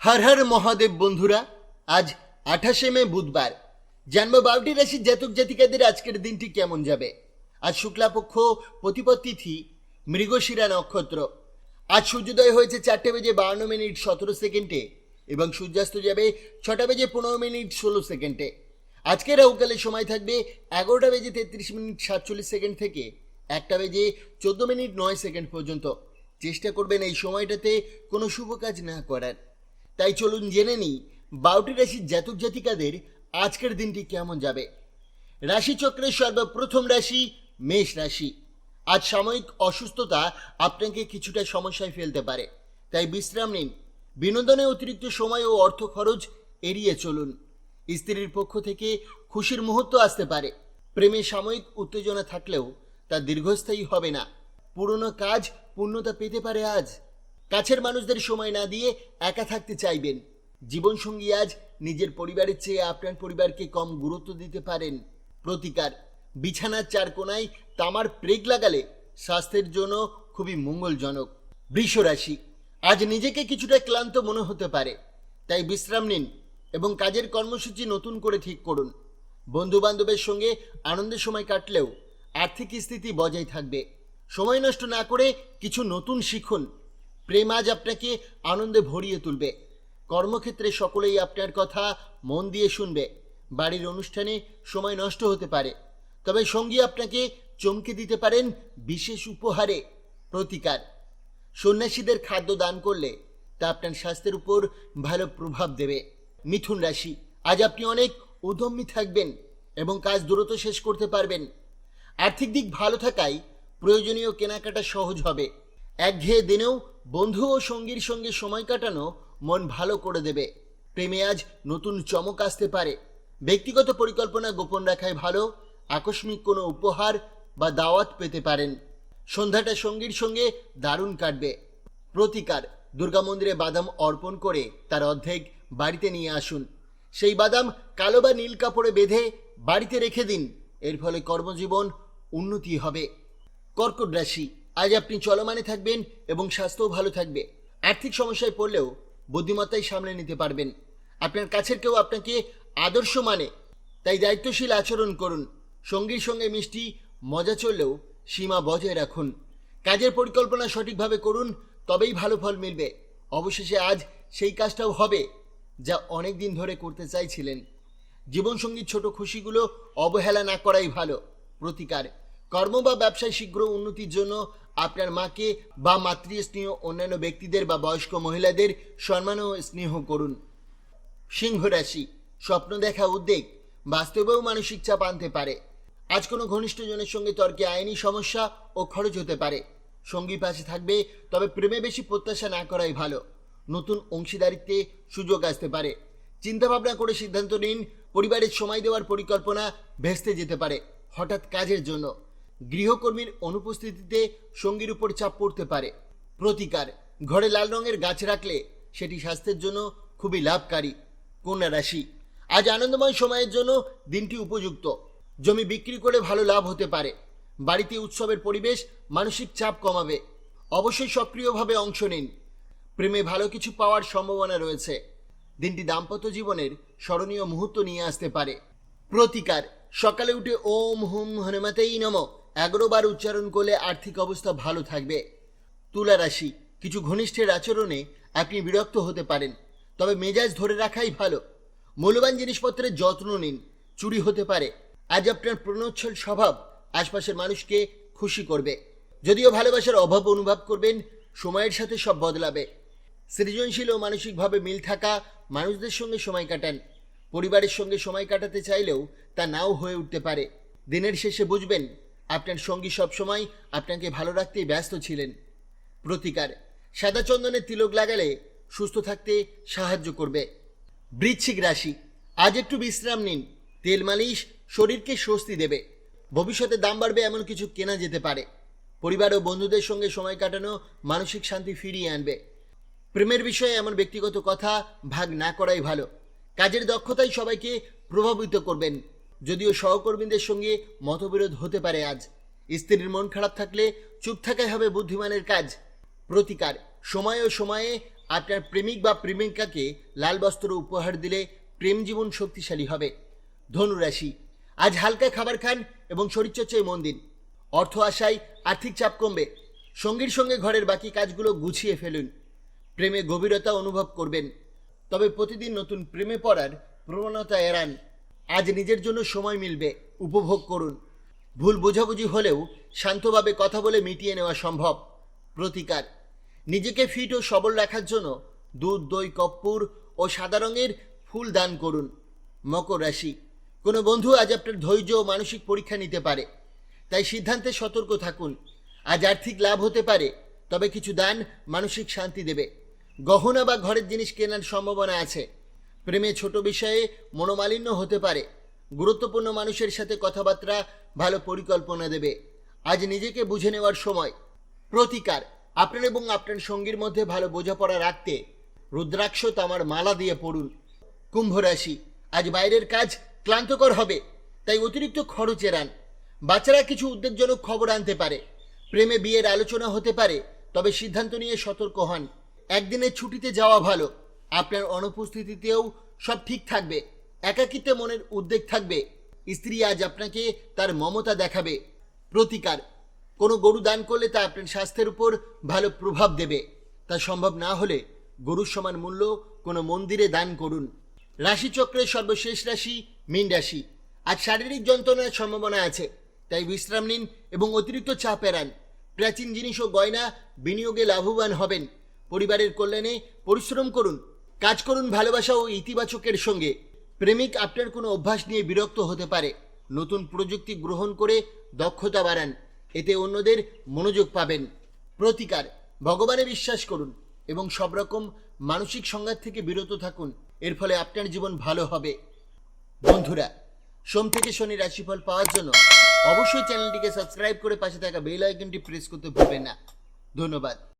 হর হর মহাদেব বন্ধুরা, আজ 28শে মে বুধবার। জানবো 12টি রাশির জাতক জাতিকাদের আজকের দিনটি কেমন যাবে। আজ শুক্লাপক্ষ প্রতিপদ তিথি, মৃগশিরা নক্ষত্র। আজ সূর্যোদয় হয়েছে 4:52:17 এবং সূর্যাস্ত যাবে 6:15:16। আজকে রাহুকালের সময় থাকবে 11:33:47 থেকে 1:14:09 পর্যন্ত। চেষ্টা করবেন এই সময়টাতে কোনো শুভ কাজ না করার। তাই চলুন জেনে নিই 12টি রাশির জাতক জাতিকাদের আজকের দিনটি কেমন যাবে। রাশিচক্রের সর্বপ্রথম রাশি মেষ রাশি। আজ সাময়িক অসুস্থতা আপনাকে কিছুটা সমস্যায় ফেলতে পারে, তাই বিশ্রাম নিন। বিনোদনে অতিরিক্ত সময় ও অর্থ খরচ এড়িয়ে চলুন। স্ত্রীর পক্ষ থেকে খুশির মুহূর্ত আসতে পারে। প্রেমে সাময়িক উত্তেজনা থাকলেও তা দীর্ঘস্থায়ী হবে না। পুরনো কাজ পূর্ণতা পেতে পারে আজ। কাছের মানুষদের সময় না দিয়ে একা থাকতে চাইবেন। জীবনসঙ্গী আজ নিজের পরিবারের চেয়ে আপনার পরিবারকে কম গুরুত্ব দিতে পারেন। প্রতিকার, বিছানার চার কোণায় তামার প্রেগ লাগালে স্বাস্থ্যের জন্য খুবই মঙ্গলজনক। বৃষ রাশি। আজ নিজেকে কিছুটা ক্লান্ত মনে হতে পারে, তাই বিশ্রাম নিন এবং কাজের কর্মসূচি নতুন করে ঠিক করুন। বন্ধু বান্ধবের সঙ্গে আনন্দের সময় কাটলেও আর্থিক স্থিতি বজায় থাকবে। সময় নষ্ট না করে কিছু নতুন শিখুন। প্রেম আজ আপনাকে আনন্দে ভরিয়ে তুলবে। কর্মক্ষেত্রে সকলেই আপনার কথা মন দিয়ে শুনবে। বাড়ির অনুষ্ঠানে সময় নষ্ট হতে পারে, তবে সঙ্গী আপনাকে চমকে দিতে পারেন বিশেষ উপহারে। প্রতিকার, সন্ন্যাসীদের খাদ্য দান করলে তা আপনার স্বাস্থ্যের উপর ভালো প্রভাব দেবে। মিথুন রাশি। আজ আপনি অনেক উদ্যমী থাকবেন এবং কাজ দ্রুত শেষ করতে পারবেন। আর্থিক দিক ভালো থাকায় প্রয়োজনীয় কেনাকাটা সহজ হবে। একঘেয়ে দিনেও বন্ধু ও সঙ্গীর সঙ্গে সময় কাটানো মন ভালো করে দেবে। প্রেমে আজ নতুন চমক আসতে পারে। ব্যক্তিগত পরিকল্পনা গোপন রাখাই ভালো। আকস্মিক কোনো উপহার বা দাওয়াত পেতে পারেন। সন্ধ্যাটা সঙ্গীর সঙ্গে দারুণ কাটবে। প্রতিকার, দুর্গা মন্দিরে বাদাম অর্পণ করে তার অর্ধেক বাড়িতে নিয়ে আসুন। সেই বাদাম কালো বা নীল কাপড়ে বেঁধে বাড়িতে রেখে দিন। এর ফলে কর্মজীবন উন্নতি হবে। কর্কট রাশি। আজ আপনি চলমানে থাকবেন এবং স্বাস্থ্যও ভালো থাকবে। আর্থিক সমস্যায় পড়লেও বুদ্ধিমত্তাই সামলে নিতে পারবেন। আপনার কাছের কেউ আপনাকে আদর্শ মানে, তাই দায়িত্বশীল আচরণ করুন। সঙ্গীর সঙ্গে মিষ্টি মজা চললেও সীমা বজায় রাখুন। কাজের পরিকল্পনা সঠিকভাবে করুন, তবেই ভালো ফল মিলবে। অবশেষে আজ সেই কাজটাও হবে যা অনেক দিন ধরে করতে চাইছিলেন। জীবনসঙ্গীর ছোট খুশিগুলো অবহেলা না করাই ভালো। প্রতিকার, কর্ম বা ব্যবসায় শীঘ্র উন্নতির জন্য আপনার মাকে বা মাতৃস্নেহ অন্যান্য ব্যক্তিদের বা বয়স্ক মহিলাদের সম্মান ও স্নেহ করুন। সিংহ রাশি। স্বপ্ন দেখা উদ্বেগ বাস্তবেও মানসিক চাপ আনতে পারে। আজ কোনো ঘনিষ্ঠজনের সঙ্গে তর্কে আইনি সমস্যা ও খরচ হতে পারে। সঙ্গী পাশে থাকবে, তবে প্রেমে বেশি প্রত্যাশা না করাই ভালো। নতুন অংশীদারিত্বে সুযোগ আসতে পারে। চিন্তাভাবনা করে সিদ্ধান্ত নিন। পরিবারের সময় দেওয়ার পরিকল্পনা ভেস্তে যেতে পারে হঠাৎ কাজের জন্য। গৃহকর্মীর অনুপস্থিতিতে সঙ্গীর উপর চাপ পড়তে পারে। প্রতিকার, ঘরে লাল রঙের গাছ রাখলে সেটি স্বাস্থ্যের জন্য খুবই লাভকারী। কন্যা রাশি। আজ আনন্দময় সময়ের জন্য দিনটি উপযুক্ত। জমি বিক্রি করে ভালো লাভ হতে পারে। বাড়িতে উৎসবের পরিবেশ মানসিক চাপ কমাবে। অবশ্যই সক্রিয়ভাবে অংশ নিন। প্রেমে ভালো কিছু পাওয়ার সম্ভাবনা রয়েছে। দিনটি দাম্পত্য জীবনের স্মরণীয় মুহূর্ত নিয়ে আসতে পারে। প্রতিকার, সকালে উঠে ওম হুম হনুমতেই নমঃ 11 বার উচ্চারণ করলে আর্থিক অবস্থা ভালো থাকবে। তুলা রাশি। কিছু ঘনিষ্ঠের আচরণে আপনি বিরক্ত হতে পারেন, তবে মেজাজ ধরে রাখাই ভালো। মূল্যবান জিনিসপত্রের যত্ন নিন, চুরি হতে পারে। আজ আপনার প্রণোচ্ছল স্বভাব আশপাশের মানুষকে খুশি করবে। যদিও ভালোবাসার অভাব অনুভব করবেন, সময়ের সাথে সব বদলাবে। সৃজনশীল ও মানসিকভাবে মিল থাকা মানুষদের সঙ্গে সময় কাটান। পরিবারের সঙ্গে সময় কাটাতে চাইলেও তা নাও হয়ে উঠতে পারে। দিনের শেষে বুঝবেন আপনার সঙ্গী সবসময় আপনাকে ভালো রাখতেই ব্যস্ত ছিলেন। প্রতিকার, সাদা চন্দনের তিলক লাগালে সুস্থ থাকতে সাহায্য করবে। বৃশ্চিক রাশি। আজ একটু বিশ্রাম নিন। তেল মালিশ শরীরকে স্বস্তি দেবে। ভবিষ্যতে দাম বাড়বে এমন কিছু কেনা যেতে পারে। পরিবার ও বন্ধুদের সঙ্গে সময় কাটানো মানসিক শান্তি ফিরিয়ে আনবে। প্রেমের বিষয়ে এমন ব্যক্তিগত কথা ভাগ না করাই ভালো। কাজের দক্ষতাই সবাইকে প্রভাবিত করবেন। যদিও সহকর্মীদের সঙ্গে মতবিরোধ হতে পারে আজ। স্ত্রীর মন খারাপ থাকলে চুপ থাকাই হবে বুদ্ধিমানের কাজ। প্রতিকার, সময়ে ও সময়ে আপনার প্রেমিক বা প্রেমিকাকে লাল বস্ত্র উপহার দিলে প্রেম জীবন শক্তিশালী হবে। ধনুরাশি, আজ হালকা খাবার খান এবং শরীরচর্চায় মন দিন। অর্থ আশায় আর্থিক চাপ কমবে। সঙ্গীর সঙ্গে ঘরের বাকি কাজগুলো গুছিয়ে ফেলুন। প্রেমে গভীরতা অনুভব করবেন, তবে প্রতিদিন নতুন প্রেমে পড়ার প্রবণতা এড়ান। আজ নিজের জন্য সময় মিলবে, উপভোগ করুন। ভুল বোঝাবুঝি হলেও শান্তভাবে কথা বলে মিটিয়ে নেওয়া সম্ভব। প্রতিকার, নিজেকে ফিট ও সবল রাখার জন্য দুধ, দই, কর্পূর ও সাদা রঙের ফুল দান করুন। মকর রাশি, কোনো বন্ধু আজ আপনার ধৈর্য ও মানসিক পরীক্ষা নিতে পারে, তাই সিদ্ধান্তে সতর্ক থাকুন। আজ আর্থিক লাভ হতে পারে, তবে কিছু দান মানসিক শান্তি দেবে। গহনা বা ঘরের জিনিস কেনার সম্ভাবনা আছে। প্রেমে ছোট বিষয়ে মনোমালিন্য হতে পারে। গুরুত্বপূর্ণ মানুষের সাথে কথাবার্তা ভালো পরিকল্পনা দেবে। আজ নিজেকে বুঝে নেওয়ার সময়। প্রতিকার, আপনার এবং আপনার সঙ্গীর মধ্যে ভালো বোঝাপড়া রাখতে রুদ্রাক্ষ তামার মালা দিয়ে পড়ুন। কুম্ভ রাশি, আজ বাইরের কাজ ক্লান্তকর হবে, তাই অতিরিক্ত খরচ এড়ান। বাচ্চারা কিছু উদ্বেগজনক খবর আনতে পারে। প্রেমে বিয়ের আলোচনা হতে পারে, তবে সিদ্ধান্ত নিয়ে সতর্ক হন। একদিনের ছুটিতে যাওয়া ভালো। আপনার অনুপস্থিতিতেও সব ঠিক থাকবে। একাকিত্বে মনের উদ্বেগ থাকবে। স্ত্রী আজ আপনাকে তার মমতা দেখাবে। প্রতিকার, কোনো গরু দান করলে তা আপনার স্বাস্থ্যের উপর ভালো প্রভাব দেবে। তা সম্ভব না হলে গরুর সমান মূল্য কোনো মন্দিরে দান করুন। রাশিচক্রের সর্বশেষ রাশি মীন রাশি। আজ শারীরিক যন্ত্রণার সম্ভাবনা আছে, তাই বিশ্রাম নিন এবং অতিরিক্ত চাপ এড়ান। প্রাচীন জিনিস ও গয়না বিনিয়োগে লাভবান হবেন। পরিবারের কল্যাণে পরিশ্রম করুন। কাজ করুন ভালোবাসা ও ইতিবাচকের সঙ্গে। প্রেমিক আপনার কোনো অভ্যাস নিয়ে বিরক্ত হতে পারে। নতুন প্রযুক্তি গ্রহণ করে দক্ষতা বাড়ান, এতে অন্যদের মনোযোগ পাবেন। প্রতিকার, ভগবানে বিশ্বাস করুন এবং সব রকম মানসিক সংঘাত থেকে বিরত থাকুন। এর ফলে আপনার জীবন ভালো হবে। বন্ধুরা, সোম থেকে শনি রাশিফল পাওয়ার জন্য অবশ্যই চ্যানেলটিকে সাবস্ক্রাইব করে পাশে থাকা বেল আইকনটি প্রেস করতে ভুলবেন না। ধন্যবাদ।